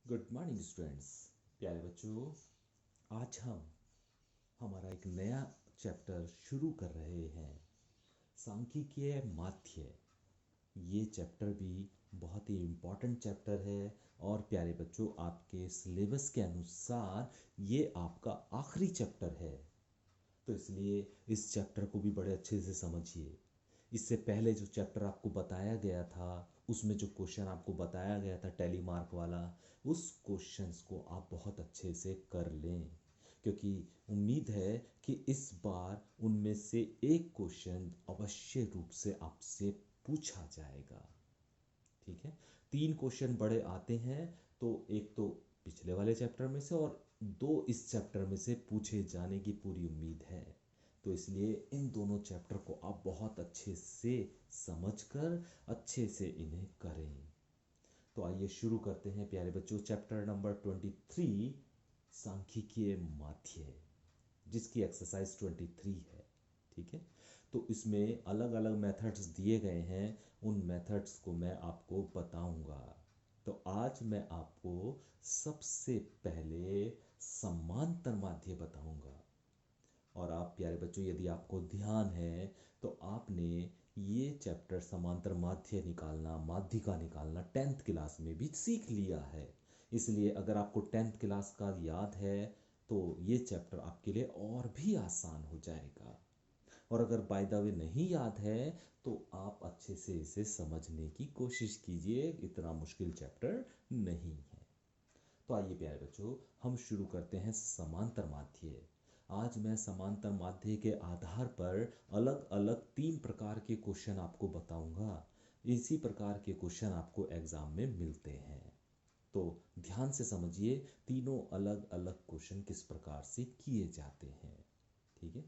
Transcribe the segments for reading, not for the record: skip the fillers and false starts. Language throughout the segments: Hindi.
Good morning students. प्यारे बच्चों, आज हम हमारा एक नया चैप्टर शुरू कर रहे हैं, सांख्यिकीय माध्य। ये चैप्टर भी बहुत ही इम्पॉर्टेंट चैप्टर है और प्यारे बच्चों, आपके सिलेबस के अनुसार ये आपका आखिरी चैप्टर है। तो इसलिए इस चैप्टर को भी बड़े अच्छे से समझिए। इससे पहले जो चैप्टर आपको बताया गया था, उसमें जो क्वेश्चन आपको बताया गया था टैली मार्क वाला, उस क्वेश्चंस को आप बहुत अच्छे से कर लें, क्योंकि उम्मीद है कि इस बार उनमें से एक क्वेश्चन अवश्य रूप से आपसे पूछा जाएगा। ठीक है, 3 क्वेश्चन बड़े आते हैं, तो एक तो पिछले वाले चैप्टर में से और 2 इस चैप्टर में से पूछे जाने की पूरी उम्मीद है। तो इसलिए इन दोनों चैप्टर को आप बहुत अच्छे से समझकर अच्छे से इन्हें करें। तो आइए शुरू करते हैं प्यारे बच्चों, चैप्टर नंबर 23 सांख्यिकीय माध्य, जिसकी एक्सरसाइज 23 है। ठीक है, तो इसमें अलग अलग मेथड्स दिए गए हैं, उन मेथड्स को मैं आपको बताऊंगा। तो आज मैं आपको सबसे पहले समांतर माध्य बताऊंगा। और आप प्यारे बच्चों, यदि आपको ध्यान है तो आपने ये चैप्टर समांतर माध्य निकालना, माध्यिका निकालना 10th क्लास में भी सीख लिया है। इसलिए अगर आपको 10th क्लास का याद है तो ये चैप्टर आपके लिए और भी आसान हो जाएगा। और अगर बाय द वे नहीं याद है तो आप अच्छे से इसे समझने की कोशिश कीजिए, इतना मुश्किल चैप्टर नहीं है। तो आइए प्यारे बच्चों, हम शुरू करते हैं समांतर माध्य। आज मैं समांतर माध्य के आधार पर अलग अलग 3 प्रकार के क्वेश्चन आपको बताऊंगा। इसी प्रकार के क्वेश्चन आपको एग्जाम में मिलते हैं, तो ध्यान से समझिए तीनों अलग अलग क्वेश्चन किस प्रकार से किए जाते हैं। ठीक है,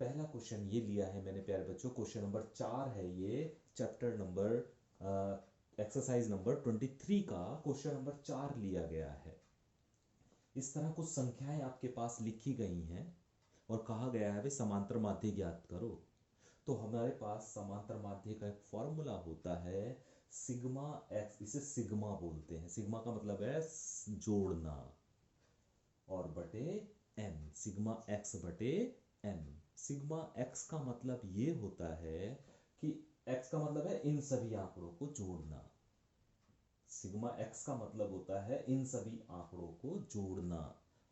पहला क्वेश्चन ये लिया है मैंने प्यारे बच्चों, क्वेश्चन नंबर 4 है ये, चैप्टर नंबर एक्सरसाइज नंबर 23 का क्वेश्चन नंबर 4 लिया गया है। इस तरह कुछ संख्याएं आपके पास लिखी गई हैं और कहा गया है वे समांतर माध्य ज्ञात करो। तो हमारे पास समांतर माध्य का एक फॉर्मूला होता है सिग्मा एक्स, इसे सिग्मा बोलते हैं। सिग्मा का मतलब है जोड़ना, और बटे एन, सिग्मा एक्स बटे एन। सिग्मा एक्स का मतलब ये होता है कि एक्स का मतलब है इन सभी आंकड़ों को जोड़ना। सिग्मा एक्स का मतलब होता है इन सभी आंकड़ों को जोड़ना,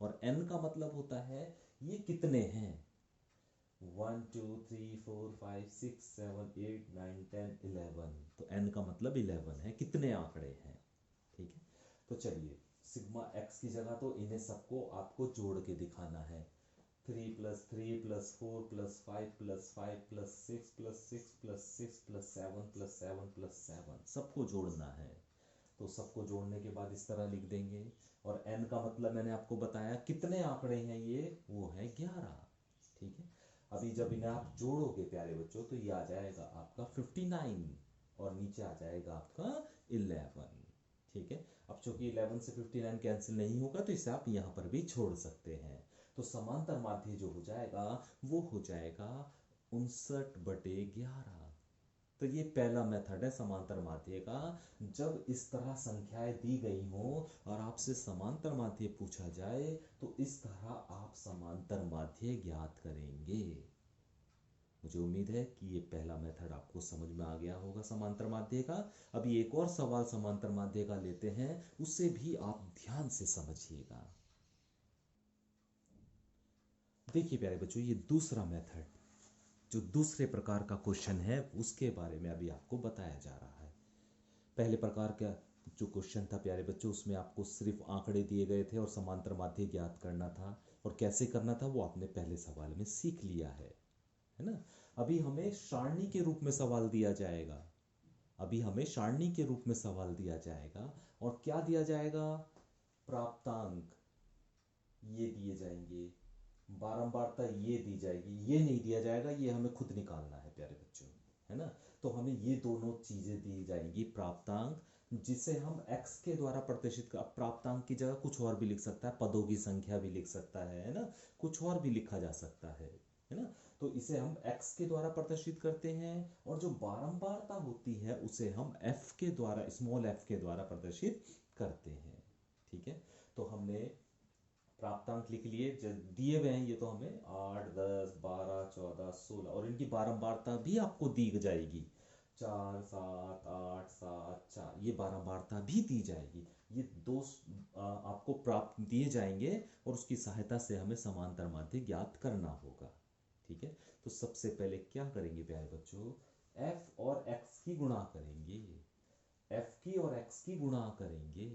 और एन का मतलब होता है ये कितने हैं। 1 2 3 4 5 6 7 8 9 10 11, तो एन का मतलब 11 है, कितने आंकड़े हैं। ठीक है, तो चलिए सिग्मा एक्स की जगह तो इन्हें सबको आपको जोड़ के दिखाना है। 3 + 3 + 4 + 5 + 5 + 6 + 6 + 6 + 7 + 7 + 7 सबको जोड़ना है। तो सबको जोड़ने के बाद इस तरह लिख देंगे, और n का मतलब मैंने आपको बताया कितने आंकड़े हैं ये, वो है 11। ठीक है, अभी जब इन्हें आप जोड़ोगे प्यारे बच्चों तो ये आ जाएगा आपका 59 और नीचे आ जाएगा आपका 11। ठीक है, अब चूंकि 11 से 59 कैंसिल नहीं होगा तो इसे आप यहां पर भी छोड़ सकते हैं। तो समांतर माध्य जो हो जाएगा वो हो जाएगा 59/11। तो ये पहला मेथड है समांतर माध्य का। जब इस तरह संख्याएं दी गई हो और आपसे समांतर माध्य पूछा जाए तो इस तरह आप समांतर माध्य ज्ञात करेंगे। मुझे उम्मीद है कि ये पहला मेथड आपको समझ में आ गया होगा समांतर माध्य का। अभी एक और सवाल समांतर माध्य का लेते हैं, उसे भी आप ध्यान से समझिएगा। देखिए प्यारे बच्चों, ये दूसरा मेथड, जो दूसरे प्रकार का क्वेश्चन है उसके बारे में अभी आपको बताया जा रहा है। पहले प्रकार का जो क्वेश्चन था प्यारे बच्चों, उसमें आपको सिर्फ आंकड़े दिए गए थे और समांतर माध्य ज्ञात करना था, और कैसे करना था वो आपने पहले सवाल में सीख लिया है ना। अभी हमें सारणी के रूप में सवाल दिया जाएगा। अभी हमें सारणी के रूप में सवाल दिया जाएगा, और क्या दिया जाएगा, प्राप्तांक ये दिए जाएंगे, बारंबारता ये दी जाएगी, ये नहीं दिया जाएगा, ये हमें खुद निकालना है प्यारे बच्चों, है ना। तो हमें ये दोनों चीजें दी जाएंगी, प्राप्तांक जिसे हम x के द्वारा प्रदर्शित कर, प्राप्तांक की जगह कुछ और भी लिख सकता है, पदों की संख्या भी लिख सकता है ना, कुछ और भी लिखा जा सकता है ना। तो इसे हम x के द्वारा प्रदर्शित करते हैं, और जो बारंबारता होती है उसे हम f के द्वारा, स्मॉल f के द्वारा प्रदर्शित करते हैं। ठीक है, तो हमने प्राप्तांक लिख लिए जो दिए हुए हैं, ये तो हमें 8, 10, 12, 14, 16 और इनकी बारंबारता भी आपको दी जाएगी। 4, 7, 8, 7, 4 ये बारंबारता भी दी जाएगी। ये आपको प्राप्त दिए जाएंगे और उसकी सहायता से हमें समांतर माध्य ज्ञात करना होगा। ठीक है, तो सबसे पहले क्या करेंगे प्यारे बच्चों, f और x की गुणा करेंगे। f की और x की गुणा करेंगे,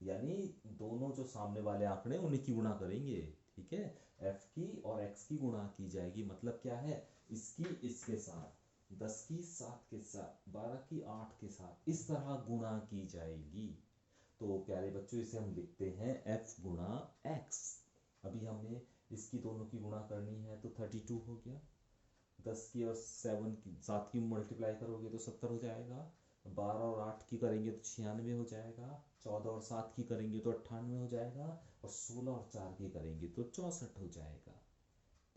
यानी दोनों जो सामने वाले आंकड़े उन्हीं की गुणा करेंगे। ठीक है, f की और x की गुणा की जाएगी, मतलब क्या है, इसकी इसके साथ, 10 की 7 के साथ, 12 की 8 के साथ, इस तरह गुणा की जाएगी। तो प्यारे बच्चों इसे हम लिखते हैं f गुणा x। अभी हमें इसकी दोनों की गुणा करनी है तो 32 हो गया। 10 की और 7 की मल्टीप्लाई करोगे तो 70 हो जाएगा। 12 और 8 की करेंगे तो 96 हो जाएगा। 14 और 7 की करेंगे तो 98 हो जाएगा। और 16 और 4 की करेंगे तो 64 हो जाएगा।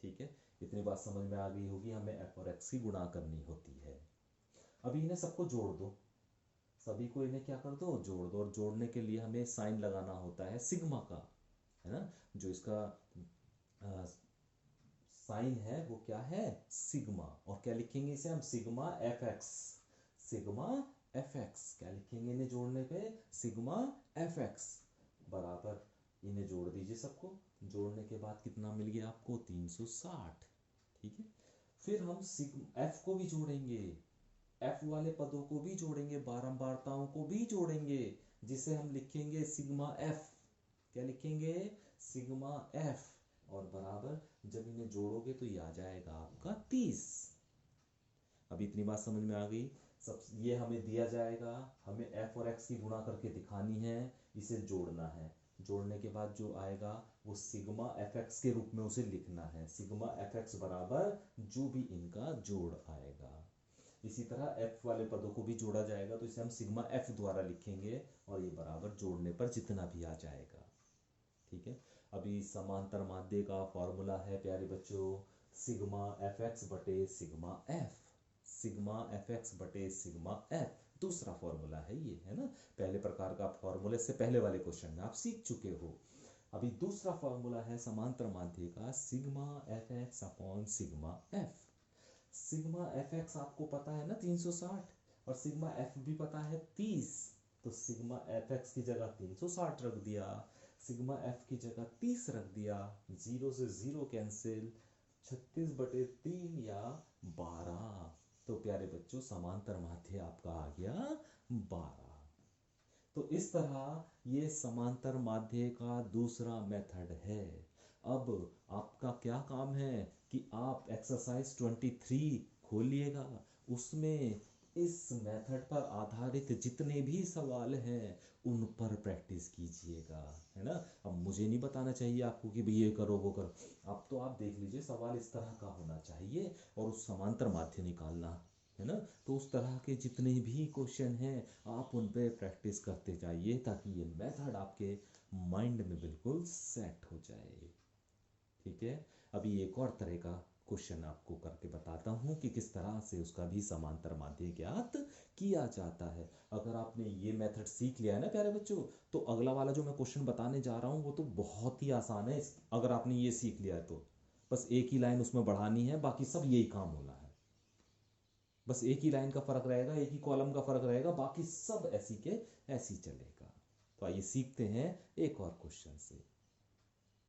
ठीक है, इतनी बात समझ में आ गई होगी, हमें f और x की गुणा करनी होती है। अभी इन्हें सबको जोड़ दो, सभी को इन्हें क्या कर दो, जोड़ दो। और जोड़ने के लिए हमें साइन लगाना होता है सिग्मा का, है ना, जो इसका साइन है वो क्या है, सिग्मा। और क्या लिखेंगे इसे हम, sigma F x. Sigma F x क्या लिखेंगे इन्हें जोड़ने पे, सिग्मा एफ एक्स बराबर, इन्हें जोड़ दीजिए सबको। जोड़ने के बाद कितना मिल गया आपको, 360। ठीक है, फिर हम सिग्मा एफ को भी जोड़ेंगे, एफ वाले पदों को भी जोड़ेंगे, बारंबारताओं को भी जोड़ेंगे, जिसे हम लिखेंगे सिग्मा एफ। क्या लिखेंगे, सिग्मा एफ। और बराबर, जब इन्हें जोड़ोगे तो ये आ जाएगा आपका 30। अभी इतनी बात समझ में आ गई। सब ये हमें दिया जाएगा, हमें f और x की गुणा करके दिखानी है, इसे जोड़ना है। जोड़ने के बाद जो आएगा वो सिग्मा एफ एक्स के रूप में उसे लिखना है। सिग्मा एफ एक्स बराबर जो भी इनका जोड़ आएगा। इसी तरह f वाले पदों को भी जोड़ा जाएगा, तो इसे हम सिग्मा f द्वारा लिखेंगे और ये बराबर जोड़ने पर जितना भी आ जाएगा। ठीक है, अभी समांतर माध्य का फॉर्मूला है प्यारे बच्चों, सिग्मा एफ एक्स बटे sigma F. Sigma F x बटे सिग्मा एफ दूसरा फॉर्मूला है ये, है ना। पहले प्रकार का फॉर्मूले से पहले वाले क्वेश्चन में आप सीख चुके हो। अभी दूसरा फॉर्मूला है समांतर माध्य का, sigma F x upon sigma F. Sigma F x आपको पता है ना 360, और सिग्मा एफ भी पता है 30। तो सिग्मा एफ एक्स की जगह 360 रख दिया, सिग्मा एफ की जगह 30 रख दिया। 0 से 0 कैंसिल, 36/3 या 12। तो प्यारे बच्चों समांतर माध्य आपका आ गया 12। तो इस तरह ये समांतर माध्य का दूसरा मेथड है। अब आपका क्या काम है कि आप एक्सरसाइज 23 खोलिएगा, उसमें इस मेथड पर आधारित जितने भी सवाल हैं उन पर प्रैक्टिस कीजिएगा, है ना। अब मुझे नहीं बताना चाहिए आपको कि भाई ये करो वो करो, अब तो आप देख लीजिए सवाल इस तरह का होना चाहिए और उस समांतर माध्य निकालना, है ना। तो उस तरह के जितने भी क्वेश्चन हैं आप उन पे प्रैक्टिस करते जाइए, ताकि ये मेथड आपके माइंड में बिल्कुल सेट हो जाए। ठीक है, अभी एक और तरह का क्वेश्चन आपको करके बताता हूँ कि किस तरह से उसका भी समांतर माध्य ज्ञात किया जाता है। अगर आपने ये मेथड सीख लिया है ना प्यारे बच्चों, तो अगला वाला जो मैं क्वेश्चन बताने जा रहा हूँ वो तो बहुत ही आसान है। अगर आपने ये सीख लिया है तो बस एक ही लाइन उसमें बढ़ानी है, बाकी सब यही काम होना है। बस एक ही लाइन का फर्क रहेगा, एक ही कॉलम का फर्क रहेगा, बाकी सब ऐसी के ऐसी चलेगा। तो आइए सीखते हैं एक और क्वेश्चन से।